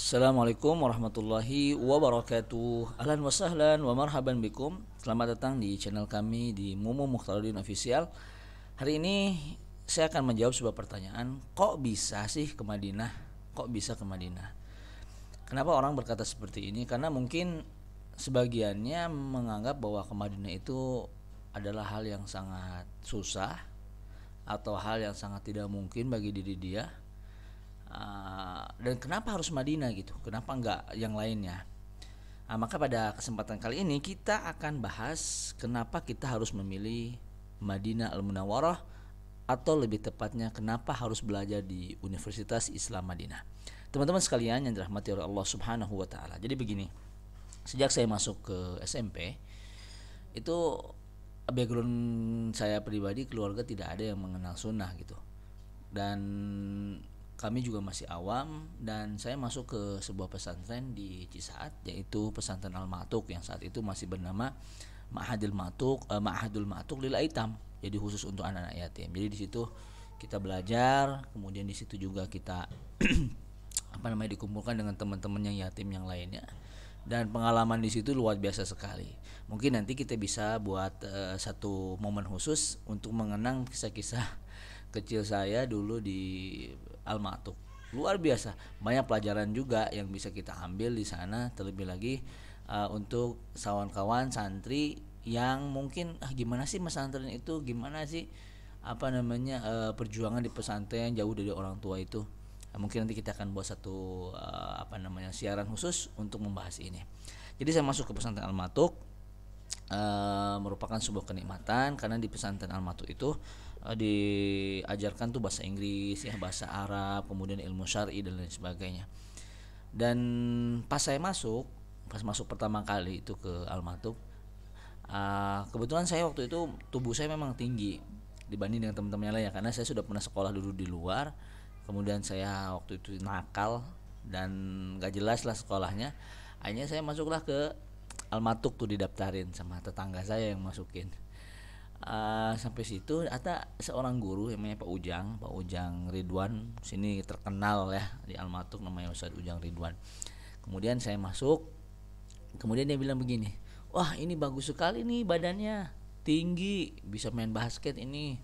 Assalamualaikum warahmatullahi wabarakatuh. Ahlan wa sahlan wa marhaban bikum. Selamat datang di channel kami di Mumu Mukhtaruddin Official. Hari ini saya akan menjawab sebuah pertanyaan. Kok bisa sih ke Madinah? Kok bisa ke Madinah? Kenapa orang berkata seperti ini? Karena mungkin sebagiannya menganggap bahwa ke Madinah itu adalah hal yang sangat susah atau hal yang sangat tidak mungkin bagi diri dia. Dan kenapa harus Madinah gitu? Kenapa enggak yang lainnya? Maka pada kesempatan kali ini kita akan bahas kenapa kita harus memilih Madinah Al-Munawwarah, atau lebih tepatnya kenapa harus belajar di Universitas Islam Madinah. Teman-teman sekalian yang dirahmati oleh Allah Subhanahu wa taala. Jadi begini, sejak saya masuk ke SMP itu background saya pribadi, keluarga tidak ada yang mengenal sunnah gitu. Dan kami juga masih awam, dan saya masuk ke sebuah pesantren di Cisaat, yaitu pesantren Al-Ma'tuq yang saat itu masih bernama Ma'hadul Ma'tuq lil Aitam. Jadi khusus untuk anak-anak yatim. Jadi di situ kita belajar, kemudian di situ juga kita dikumpulkan dengan teman-teman yang yatim yang lainnya. Dan pengalaman di situ luar biasa sekali. Mungkin nanti kita bisa buat satu momen khusus untuk mengenang kisah-kisah kecil saya dulu di Al-Ma'tuq. Luar biasa, banyak pelajaran juga yang bisa kita ambil di sana. Terlebih lagi untuk kawan-kawan santri yang mungkin gimana sih pesantren itu, gimana sih perjuangan di pesantren jauh dari orang tua itu. Mungkin nanti kita akan buat satu siaran khusus untuk membahas ini. Jadi saya masuk ke pesantren Al-Ma'tuq merupakan sebuah kenikmatan, karena di pesantren Al-Ma'tuq itu diajarkan tuh bahasa Inggris, ya, bahasa Arab, kemudian ilmu syar'i dan lain sebagainya. Dan pas masuk pertama kali itu ke Al-Ma'tuq, kebetulan saya waktu itu tubuh saya memang tinggi dibanding dengan teman-teman yang lain, ya, karena saya sudah pernah sekolah dulu di luar. Kemudian saya waktu itu nakal dan gak jelas lah sekolahnya. Akhirnya saya masuklah ke Al-Ma'tuq tuh, didaftarin sama tetangga saya yang masukin. Sampai situ ada seorang guru yang namanya Pak Ujang Ridwan. Sini terkenal ya di Al-Ma'tuq, namanya Ustaz Ujang Ridwan. Kemudian saya masuk, kemudian dia bilang begini, wah ini bagus sekali nih badannya, tinggi, bisa main basket ini,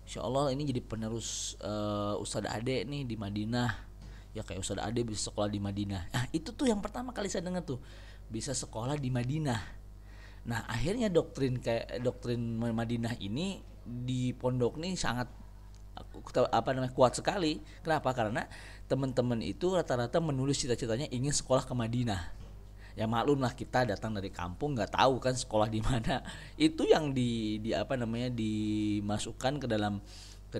Insya Allah ini jadi penerus Ustadz Ade nih di Madinah. Ya kayak Ustadz Ade bisa sekolah di Madinah. Nah itu tuh yang pertama kali saya dengar tuh, bisa sekolah di Madinah. Nah akhirnya doktrin Madinah ini di pondok nih sangat kuat sekali. Kenapa? Karena teman-teman itu rata-rata menulis cita-citanya ingin sekolah ke Madinah. Ya maklum lah, kita datang dari kampung nggak tahu kan sekolah di mana. Itu yang dimasukkan ke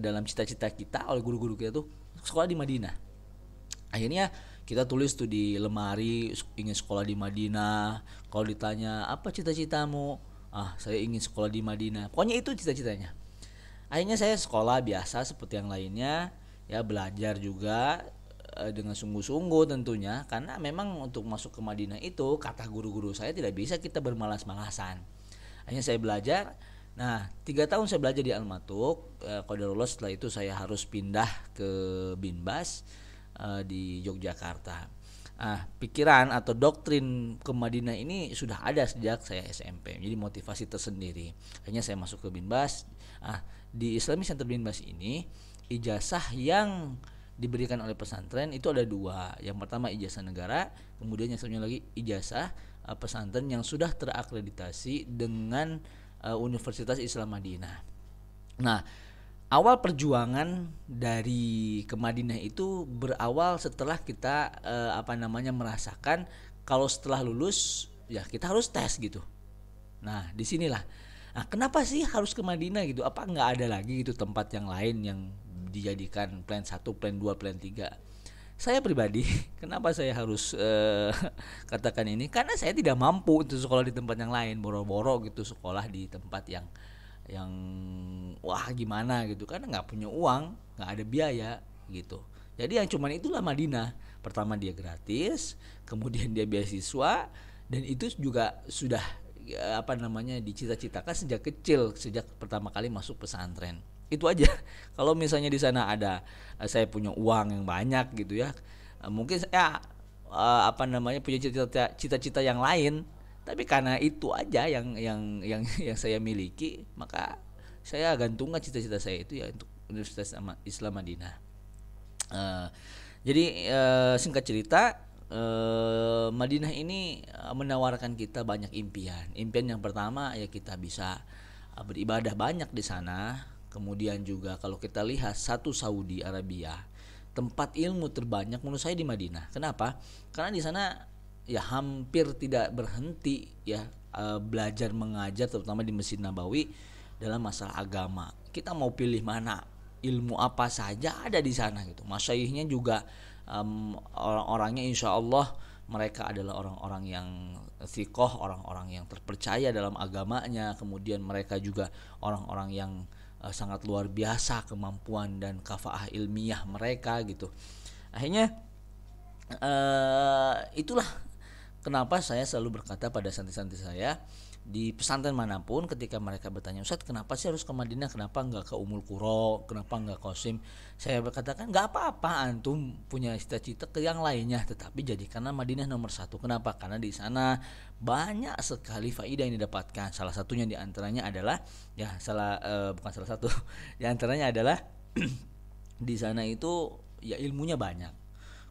dalam cita-cita kita oleh guru-guru kita tuh, sekolah di Madinah. Akhirnya kita tulis tuh di lemari, ingin sekolah di Madinah. Kalau ditanya apa cita-citamu, saya ingin sekolah di Madinah. Pokoknya itu cita-citanya. Akhirnya saya sekolah biasa seperti yang lainnya, ya belajar juga dengan sungguh-sungguh tentunya, karena memang untuk masuk ke Madinah itu kata guru-guru saya tidak bisa kita bermalas-malasan. Akhirnya saya belajar. Nah 3 tahun saya belajar di Al-Ma'tuq. Qadarullah setelah itu saya harus pindah ke Binbas di Yogyakarta. Pikiran atau doktrin ke Madinah ini sudah ada sejak saya SMP. Jadi motivasi tersendiri. Akhirnya saya masuk ke Binbas. Di Islamic Center Binbas ini, ijazah yang diberikan oleh pesantren itu ada 2. Yang pertama ijazah negara, kemudian yang satunya lagi ijazah pesantren yang sudah terakreditasi dengan Universitas Islam Madinah. Nah, awal perjuangan dari ke Madinah itu berawal setelah kita merasakan kalau setelah lulus ya kita harus tes gitu. Nah, disinilah. Kenapa sih harus ke Madinah gitu? Apa nggak ada lagi gitu tempat yang lain yang dijadikan plan 1, plan 2, plan 3? Saya pribadi, kenapa saya harus katakan ini? Karena saya tidak mampu untuk sekolah di tempat yang lain, boro-boro gitu sekolah di tempat yang wah gimana gitu, karena nggak punya uang, nggak ada biaya gitu. Jadi yang cuman itulah Madinah. Pertama dia gratis, kemudian dia beasiswa, dan itu juga sudah dicita-citakan sejak kecil, sejak pertama kali masuk pesantren. Itu aja. Kalau misalnya di sana ada saya punya uang yang banyak gitu ya, mungkin ya punya cita-cita yang lain, tapi karena itu aja yang saya miliki, maka saya gantungkan cita-cita saya itu ya untuk Universitas Islam Madinah. Eh, jadi singkat cerita, Madinah ini menawarkan kita banyak impian. Impian yang pertama ya kita bisa beribadah banyak di sana. Kemudian juga kalau kita lihat satu Saudi Arabia, tempat ilmu terbanyak menurut saya di Madinah. Kenapa? Karena di sana ya hampir tidak berhenti ya belajar mengajar, terutama di Masjid Nabawi dalam masalah agama. Kita mau pilih mana, ilmu apa saja ada di sana gitu. Masyayikhnya juga orang-orangnya insya Allah mereka adalah orang-orang yang thiqoh, orang-orang yang terpercaya dalam agamanya. Kemudian mereka juga orang-orang yang sangat luar biasa kemampuan dan kafaah ilmiah mereka gitu. Akhirnya itulah kenapa saya selalu berkata pada santri-santri saya di pesantren manapun, ketika mereka bertanya, Ustadz kenapa sih harus ke Madinah, kenapa nggak ke Umul Qura, kenapa nggak ke Qasim, saya berkatakan nggak apa-apa, antum punya cita-cita ke yang lainnya, tetapi jadikanlah Madinah nomor satu. Kenapa? Karena di sana banyak sekali faidah yang didapatkan. Salah satunya diantaranya adalah bukan salah satu diantaranya adalah di sana itu ya ilmunya banyak,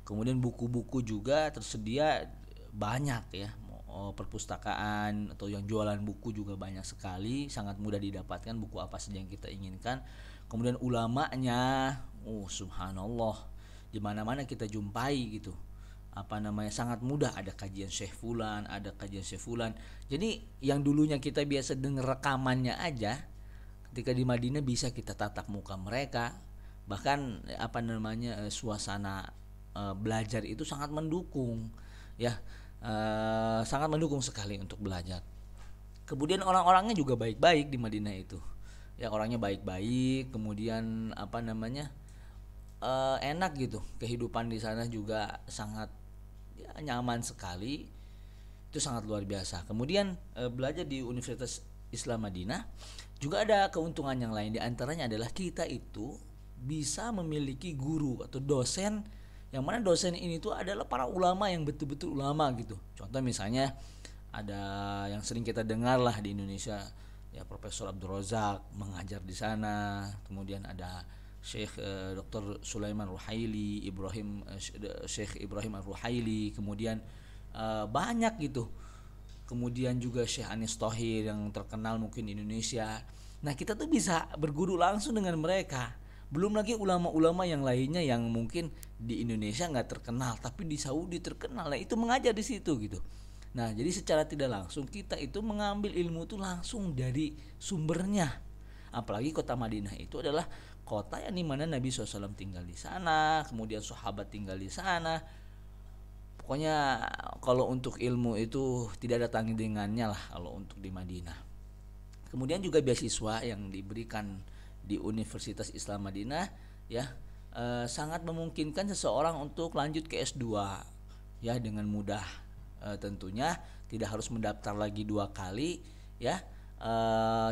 kemudian buku-buku juga tersedia banyak ya. Perpustakaan atau yang jualan buku juga banyak sekali, sangat mudah didapatkan buku apa saja yang kita inginkan. Kemudian ulamanya, subhanallah, di mana-mana kita jumpai gitu. Sangat mudah, ada kajian Syekh Fulan, ada kajian Syekh Fulan. Jadi yang dulunya kita biasa dengar rekamannya aja, ketika di Madinah bisa kita tatap muka mereka. Bahkan suasana belajar itu sangat mendukung ya. Sangat mendukung sekali untuk belajar. Kemudian orang-orangnya juga baik-baik di Madinah itu. Ya orangnya baik-baik, kemudian enak gitu. Kehidupan di sana juga sangat ya, nyaman sekali. Itu sangat luar biasa. Kemudian belajar di Universitas Islam Madinah juga ada keuntungan yang lain. Di antaranya adalah kita itu bisa memiliki guru atau dosen, yang mana dosen ini tuh adalah para ulama yang betul-betul ulama gitu. Contoh misalnya ada yang sering kita dengar lah di Indonesia ya, Profesor Abdul Razak mengajar di sana. Kemudian ada Syekh Dr. Sulaiman Ruhaili, Syekh Ibrahim Ar-Ruhaili, kemudian banyak gitu. Kemudian juga Syekh Anis Thohir yang terkenal mungkin di Indonesia. Nah, kita tuh bisa berguru langsung dengan mereka. Belum lagi ulama-ulama yang lainnya yang mungkin di Indonesia nggak terkenal, tapi di Saudi terkenal. Nah, itu mengajar di situ gitu. Nah, jadi secara tidak langsung kita itu mengambil ilmu itu langsung dari sumbernya. Apalagi kota Madinah itu adalah kota yang dimana Nabi SAW tinggal di sana, kemudian sahabat tinggal di sana. Pokoknya kalau untuk ilmu itu tidak ada tandingannya lah kalau untuk di Madinah. Kemudian juga beasiswa yang diberikan di Universitas Islam Madinah ya sangat memungkinkan seseorang untuk lanjut ke S2 ya dengan mudah. Tentunya tidak harus mendaftar lagi 2 kali ya.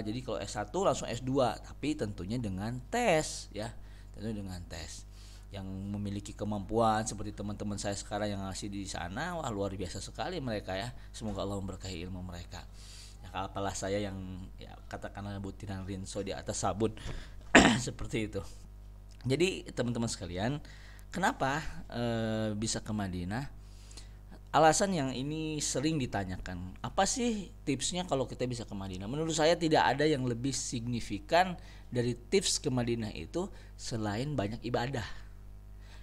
Jadi kalau S1 langsung S2, tapi tentunya dengan tes ya. Tentunya dengan tes. Yang memiliki kemampuan seperti teman-teman saya sekarang yang masih di sana, wah luar biasa sekali mereka ya. Semoga Allah memberkahi ilmu mereka. Apalah saya yang ya, katakanlah butiran rinso di atas sabun seperti itu. Jadi teman-teman sekalian, kenapa bisa ke Madinah? Alasan yang ini sering ditanyakan, apa sih tipsnya kalau kita bisa ke Madinah? Menurut saya tidak ada yang lebih signifikan dari tips ke Madinah itu selain banyak ibadah.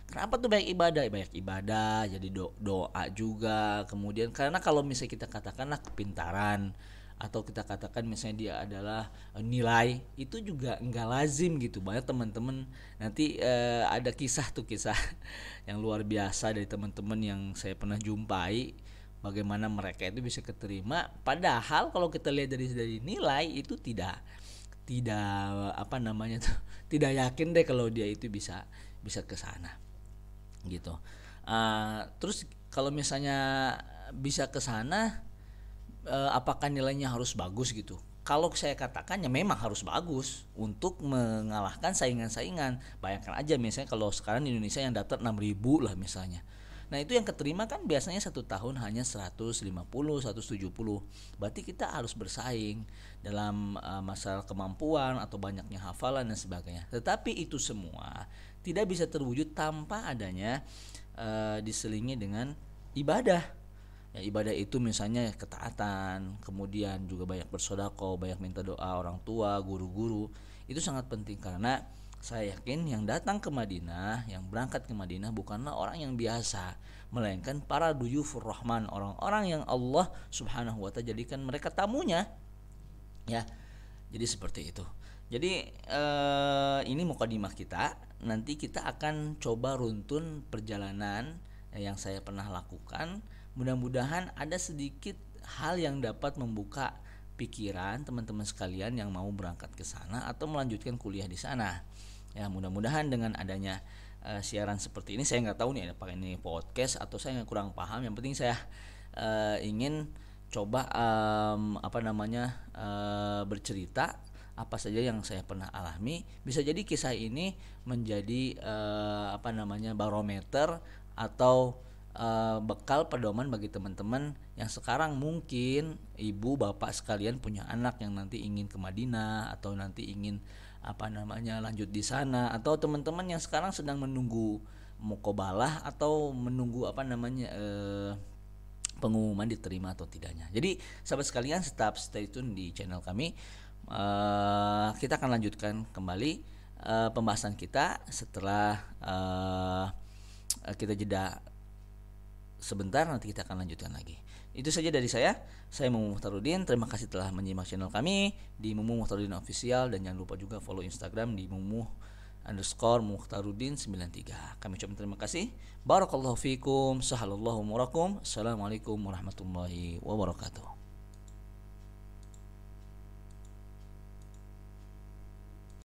Kenapa tuh banyak ibadah? Banyak ibadah, jadi doa juga. Kemudian karena kalau misalnya kita katakanlah kepintaran, atau kita katakan misalnya dia adalah nilai, itu juga enggak lazim gitu. Banyak teman-teman nanti ada kisah yang luar biasa dari teman-teman yang saya pernah jumpai, bagaimana mereka itu bisa keterima, padahal kalau kita lihat dari nilai itu tidak tidak yakin deh kalau dia itu bisa ke sana gitu. Terus kalau misalnya bisa ke sana, apakah nilainya harus bagus gitu? Kalau saya katakan ya memang harus bagus untuk mengalahkan saingan-saingan. Bayangkan aja misalnya kalau sekarang di Indonesia yang daftar 6.000 lah misalnya. Nah itu yang keterima kan biasanya 1 tahun hanya 150, 170. Berarti kita harus bersaing dalam masalah kemampuan atau banyaknya hafalan dan sebagainya. Tetapi itu semua tidak bisa terwujud tanpa adanya diselingi dengan ibadah. Ya, ibadah itu misalnya ketaatan, kemudian juga banyak bersedekah, banyak minta doa orang tua, guru-guru. Itu sangat penting karena saya yakin yang datang ke Madinah, yang berangkat ke Madinah bukanlah orang yang biasa, melainkan para duyufur rahman, orang-orang yang Allah Subhanahu wa taala jadikan mereka tamunya. Ya. Jadi seperti itu. Jadi ini mukadimah kita. Nanti kita akan coba runtun perjalanan yang saya pernah lakukan. Mudah-mudahan ada sedikit hal yang dapat membuka pikiran teman-teman sekalian yang mau berangkat ke sana atau melanjutkan kuliah di sana. Ya, mudah-mudahan dengan adanya siaran seperti ini, saya nggak tahu nih apakah ini podcast atau saya kurang paham. Yang penting saya ingin coba bercerita apa saja yang saya pernah alami. Bisa jadi kisah ini menjadi barometer atau bekal pedoman bagi teman-teman yang sekarang mungkin ibu bapak sekalian punya anak yang nanti ingin ke Madinah atau nanti ingin lanjut di sana, atau teman-teman yang sekarang sedang menunggu muqabalah atau menunggu pengumuman diterima atau tidaknya. Jadi sahabat sekalian, tetap stay tune di channel kami. Kita akan lanjutkan kembali pembahasan kita setelah kita jeda sebentar, nanti kita akan lanjutkan lagi. Itu saja dari saya Mumu Mukhtarudin. Terima kasih telah menyimak channel kami di Mumu Mukhtarudin Official, dan jangan lupa juga follow Instagram di Mumu_Mukhtarudin93. Kami ucapkan terima kasih. Barakallahu fikum, sahalallahu murakum. Assalamualaikum warahmatullahi wabarakatuh.